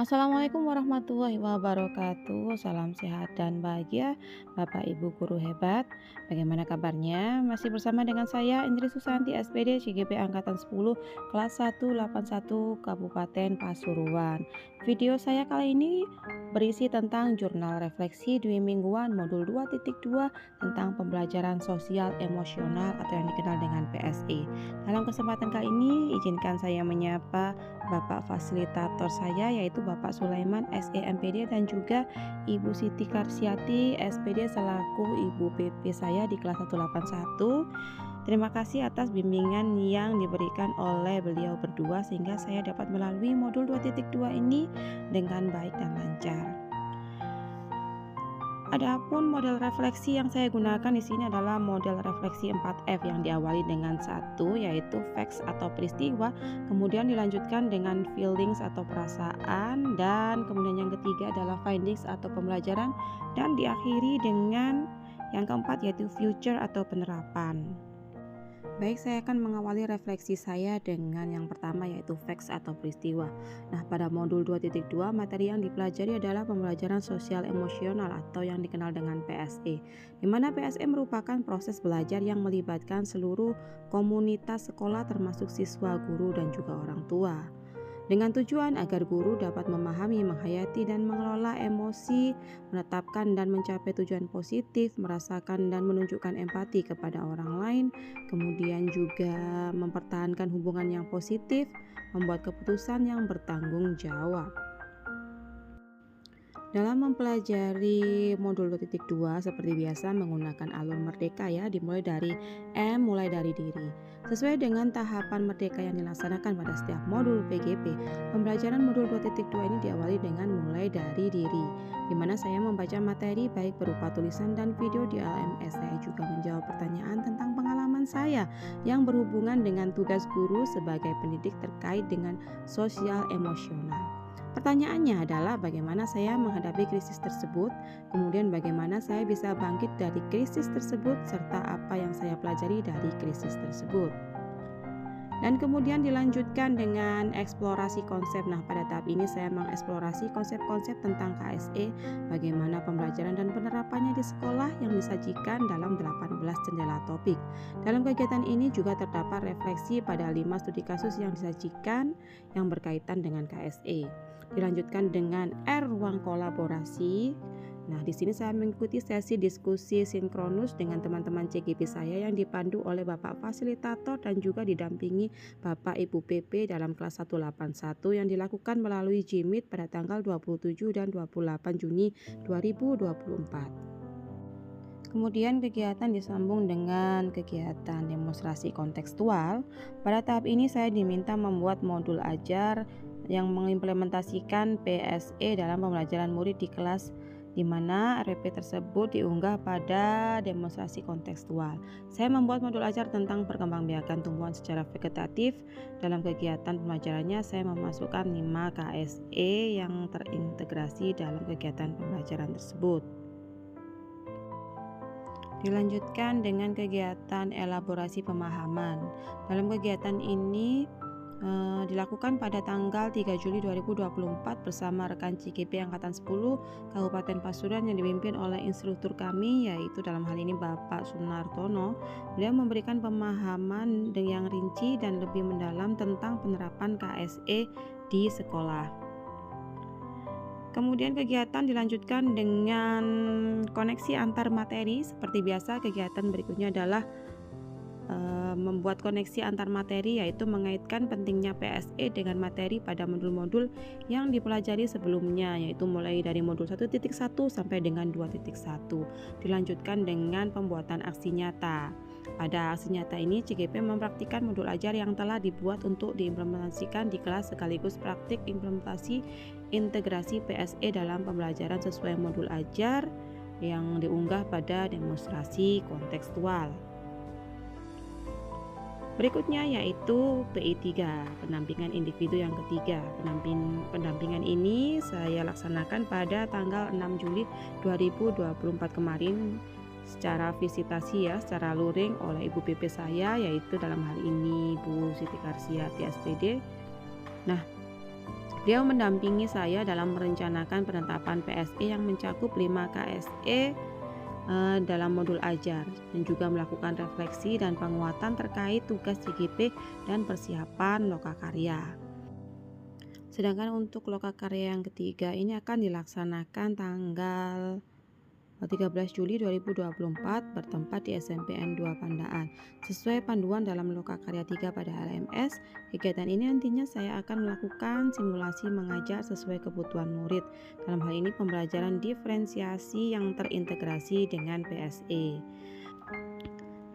Assalamualaikum warahmatullahi wabarakatuh. Salam sehat dan bahagia, Bapak Ibu guru hebat. Bagaimana kabarnya? Masih bersama dengan saya Indri Susanti SPD CGP angkatan 10 kelas 181 Kabupaten Pasuruan. Video saya kali ini berisi tentang jurnal refleksi dwi mingguan modul 2.2 tentang pembelajaran sosial emosional atau yang dikenal dengan PSE. Dalam kesempatan kali ini izinkan saya menyapa Bapak fasilitator saya yaitu Bapak Sulaiman SEMPD dan juga Ibu Siti Karsiati SPD selaku Ibu PP saya di kelas 181. Terima kasih atas bimbingan yang diberikan oleh beliau berdua sehingga saya dapat melalui modul 2.2 ini dengan baik dan lancar. Adapun model refleksi yang saya gunakan di sini adalah model refleksi 4F yang diawali dengan satu yaitu facts atau peristiwa, kemudian dilanjutkan dengan feelings atau perasaan, dan kemudian yang ketiga adalah findings atau pembelajaran, dan diakhiri dengan yang keempat yaitu future atau penerapan. Baik, saya akan mengawali refleksi saya dengan yang pertama yaitu facts atau peristiwa. Nah, pada modul 2.2 materi yang dipelajari adalah pembelajaran sosial emosional atau yang dikenal dengan PSE. Di mana PSE merupakan proses belajar yang melibatkan seluruh komunitas sekolah termasuk siswa, guru, dan juga orang tua. Dengan tujuan agar guru dapat memahami, menghayati, dan mengelola emosi, menetapkan dan mencapai tujuan positif, merasakan dan menunjukkan empati kepada orang lain, kemudian juga mempertahankan hubungan yang positif, membuat keputusan yang bertanggung jawab. Dalam mempelajari modul 2.2 seperti biasa menggunakan alur merdeka ya, dimulai dari mulai dari diri. Sesuai dengan tahapan merdeka yang dilaksanakan pada setiap modul PGP, pembelajaran modul 2.2 ini diawali dengan mulai dari diri, di mana saya membaca materi baik berupa tulisan dan video di LMS. Saya juga menjawab pertanyaan tentang pengalaman saya yang berhubungan dengan tugas guru sebagai pendidik terkait dengan sosial emosional. Pertanyaannya adalah bagaimana saya menghadapi krisis tersebut, kemudian bagaimana saya bisa bangkit dari krisis tersebut, serta apa yang saya pelajari dari krisis tersebut. Dan kemudian dilanjutkan dengan eksplorasi konsep. Nah, pada tahap ini saya mengeksplorasi konsep-konsep tentang KSE, bagaimana pembelajaran dan penerapannya di sekolah yang disajikan dalam 18 jendela topik. Dalam kegiatan ini juga terdapat refleksi pada 5 studi kasus yang disajikan yang berkaitan dengan KSE. Dilanjutkan dengan ruang kolaborasi. Nah, di sini saya mengikuti sesi diskusi sinkronus dengan teman-teman CGP saya yang dipandu oleh Bapak Fasilitator dan juga didampingi Bapak Ibu PP dalam kelas 181 yang dilakukan melalui Jimit pada tanggal 27 dan 28 Juni 2024. Kemudian kegiatan disambung dengan kegiatan demonstrasi kontekstual. Pada tahap ini saya diminta membuat modul ajar yang mengimplementasikan PSE dalam pembelajaran murid di kelas, di mana RP tersebut diunggah pada demonstrasi kontekstual. Saya membuat modul ajar tentang perkembangbiakan tumbuhan secara vegetatif. Dalam kegiatan pembelajarannya saya memasukkan 5 KSE yang terintegrasi dalam kegiatan pembelajaran tersebut. Dilanjutkan dengan kegiatan elaborasi pemahaman. Dalam kegiatan ini dilakukan pada tanggal 3 Juli 2024 bersama rekan CGP Angkatan 10 Kabupaten Pasuruan yang dipimpin oleh instruktur kami yaitu dalam hal ini Bapak Sunartono. Beliau memberikan pemahaman yang rinci dan lebih mendalam tentang penerapan KSE di sekolah. Kemudian kegiatan dilanjutkan dengan koneksi antar materi. Seperti biasa kegiatan berikutnya adalah membuat koneksi antar materi, yaitu mengaitkan pentingnya PSE dengan materi pada modul-modul yang dipelajari sebelumnya, yaitu mulai dari modul 1.1 sampai dengan 2.1. Dilanjutkan dengan pembuatan aksi nyata. Pada aksi nyata ini CGP mempraktikkan modul ajar yang telah dibuat untuk diimplementasikan di kelas sekaligus praktik implementasi integrasi PSE dalam pembelajaran sesuai modul ajar yang diunggah pada demonstrasi kontekstual. Berikutnya yaitu PI3, pendampingan individu yang ketiga. Pendampingan ini saya laksanakan pada tanggal 6 Juli 2024 kemarin secara visitasi ya, secara luring oleh Ibu PP saya, yaitu dalam hal ini Bu Siti Karsiati SPD. Nah, Beliau mendampingi saya dalam merencanakan penetapan PSE yang mencakup 5 KSE dalam modul ajar, dan juga melakukan refleksi dan penguatan terkait tugas CGP dan persiapan lokakarya. Sedangkan untuk lokakarya yang ketiga ini akan dilaksanakan tanggal 13 Juli 2024 bertempat di SMPN 2 Pandaan. Sesuai panduan dalam lokakarya 3 pada LMS, kegiatan ini nantinya saya akan melakukan simulasi mengajar sesuai kebutuhan murid. Dalam hal ini pembelajaran diferensiasi yang terintegrasi dengan PSE.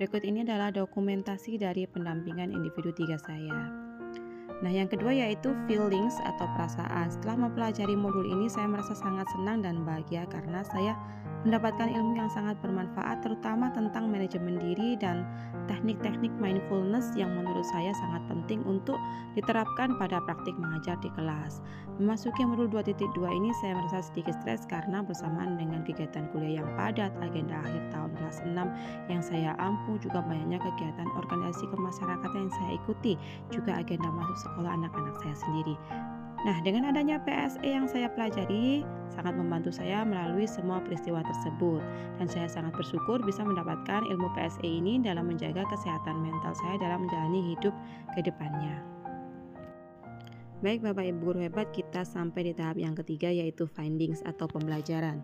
Berikut ini adalah dokumentasi dari pendampingan individu 3 saya. Nah, yang kedua yaitu feelings atau perasaan. Setelah mempelajari modul ini, saya merasa sangat senang dan bahagia karena saya mendapatkan ilmu yang sangat bermanfaat, terutama tentang manajemen diri dan teknik-teknik mindfulness yang menurut saya sangat penting untuk diterapkan pada praktik mengajar di kelas. Memasuki modul 2.2 ini saya merasa sedikit stres karena bersamaan dengan kegiatan kuliah yang padat, agenda akhir tahun kelas 6 yang saya ampuh, juga banyaknya kegiatan organisasi kemasyarakatan yang saya ikuti, juga agenda masuk sekolah anak-anak saya sendiri. Nah, dengan adanya PSE yang saya pelajari sangat membantu saya melalui semua peristiwa tersebut, dan saya sangat bersyukur bisa mendapatkan ilmu PSE ini dalam menjaga kesehatan mental saya dalam menjalani hidup ke depannya. Baik Bapak Ibu guru hebat, kita sampai di tahap yang ketiga yaitu findings atau pembelajaran.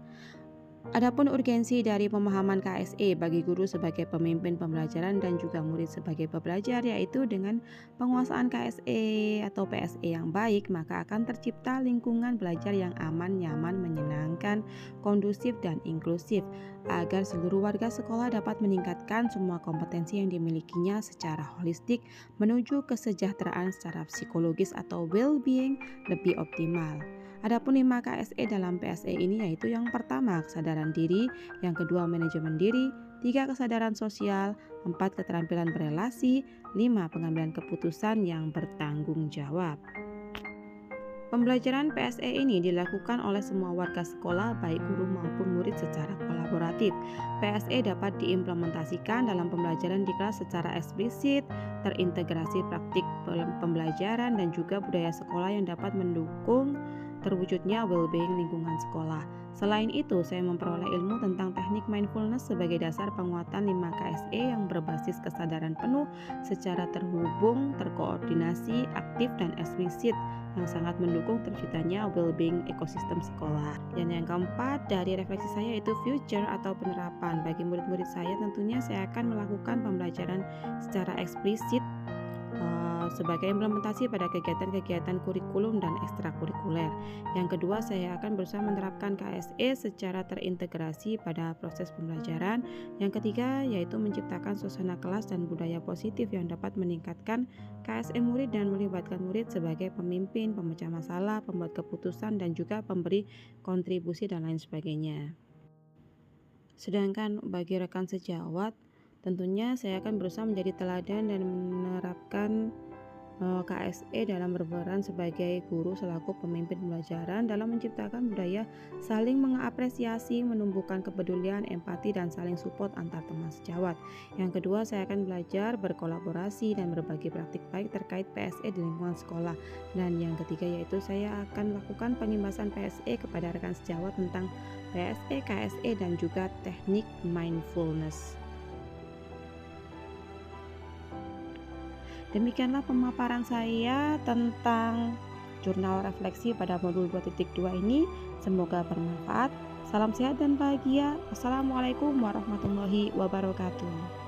Adapun urgensi dari pemahaman KSE bagi guru sebagai pemimpin pembelajaran dan juga murid sebagai pembelajar, yaitu dengan penguasaan KSE atau PSE yang baik, maka akan tercipta lingkungan belajar yang aman, nyaman, menyenangkan, kondusif, dan inklusif, agar seluruh warga sekolah dapat meningkatkan semua kompetensi yang dimilikinya secara holistik menuju kesejahteraan secara psikologis atau well-being lebih optimal. Adapun 5 KSE dalam PSE ini yaitu yang pertama kesadaran diri, yang kedua manajemen diri, 3 kesadaran sosial, 4 keterampilan berelasi, 5 pengambilan keputusan yang bertanggung jawab. Pembelajaran PSE ini dilakukan oleh semua warga sekolah baik guru maupun murid secara kolaboratif. PSE dapat diimplementasikan dalam pembelajaran di kelas secara eksplisit, terintegrasi praktik pembelajaran dan juga budaya sekolah yang dapat mendukung terwujudnya well-being lingkungan sekolah. Selain itu, saya memperoleh ilmu tentang teknik mindfulness sebagai dasar penguatan 5 KSE yang berbasis kesadaran penuh secara terhubung, terkoordinasi, aktif, dan eksplisit yang sangat mendukung terciptanya well-being ekosistem sekolah. Dan yang keempat dari refleksi saya yaitu future atau penerapan. Bagi murid-murid saya tentunya saya akan melakukan pembelajaran secara eksplisit sebagai implementasi pada kegiatan-kegiatan kurikulum dan ekstrakurikuler. Yang kedua, saya akan berusaha menerapkan KSE secara terintegrasi pada proses pembelajaran. Yang ketiga, yaitu menciptakan suasana kelas dan budaya positif yang dapat meningkatkan KSE murid dan melibatkan murid sebagai pemimpin, pemecah masalah, pembuat keputusan, dan juga pemberi kontribusi dan lain sebagainya. Sedangkan bagi rekan sejawat, tentunya saya akan berusaha menjadi teladan dan menerapkan KSE dalam berperan sebagai guru selaku pemimpin pembelajaran dalam menciptakan budaya saling mengapresiasi, menumbuhkan kepedulian, empati, dan saling support antar teman sejawat. Yang kedua, saya akan belajar berkolaborasi dan berbagi praktik baik terkait PSE di lingkungan sekolah. Dan yang ketiga yaitu saya akan melakukan pengimbasan PSE kepada rekan sejawat tentang PSE, KSE, dan juga teknik mindfulness. Demikianlah pemaparan saya tentang jurnal refleksi pada modul 2.2 ini. Semoga bermanfaat. Salam sehat dan bahagia. Wassalamualaikum warahmatullahi wabarakatuh.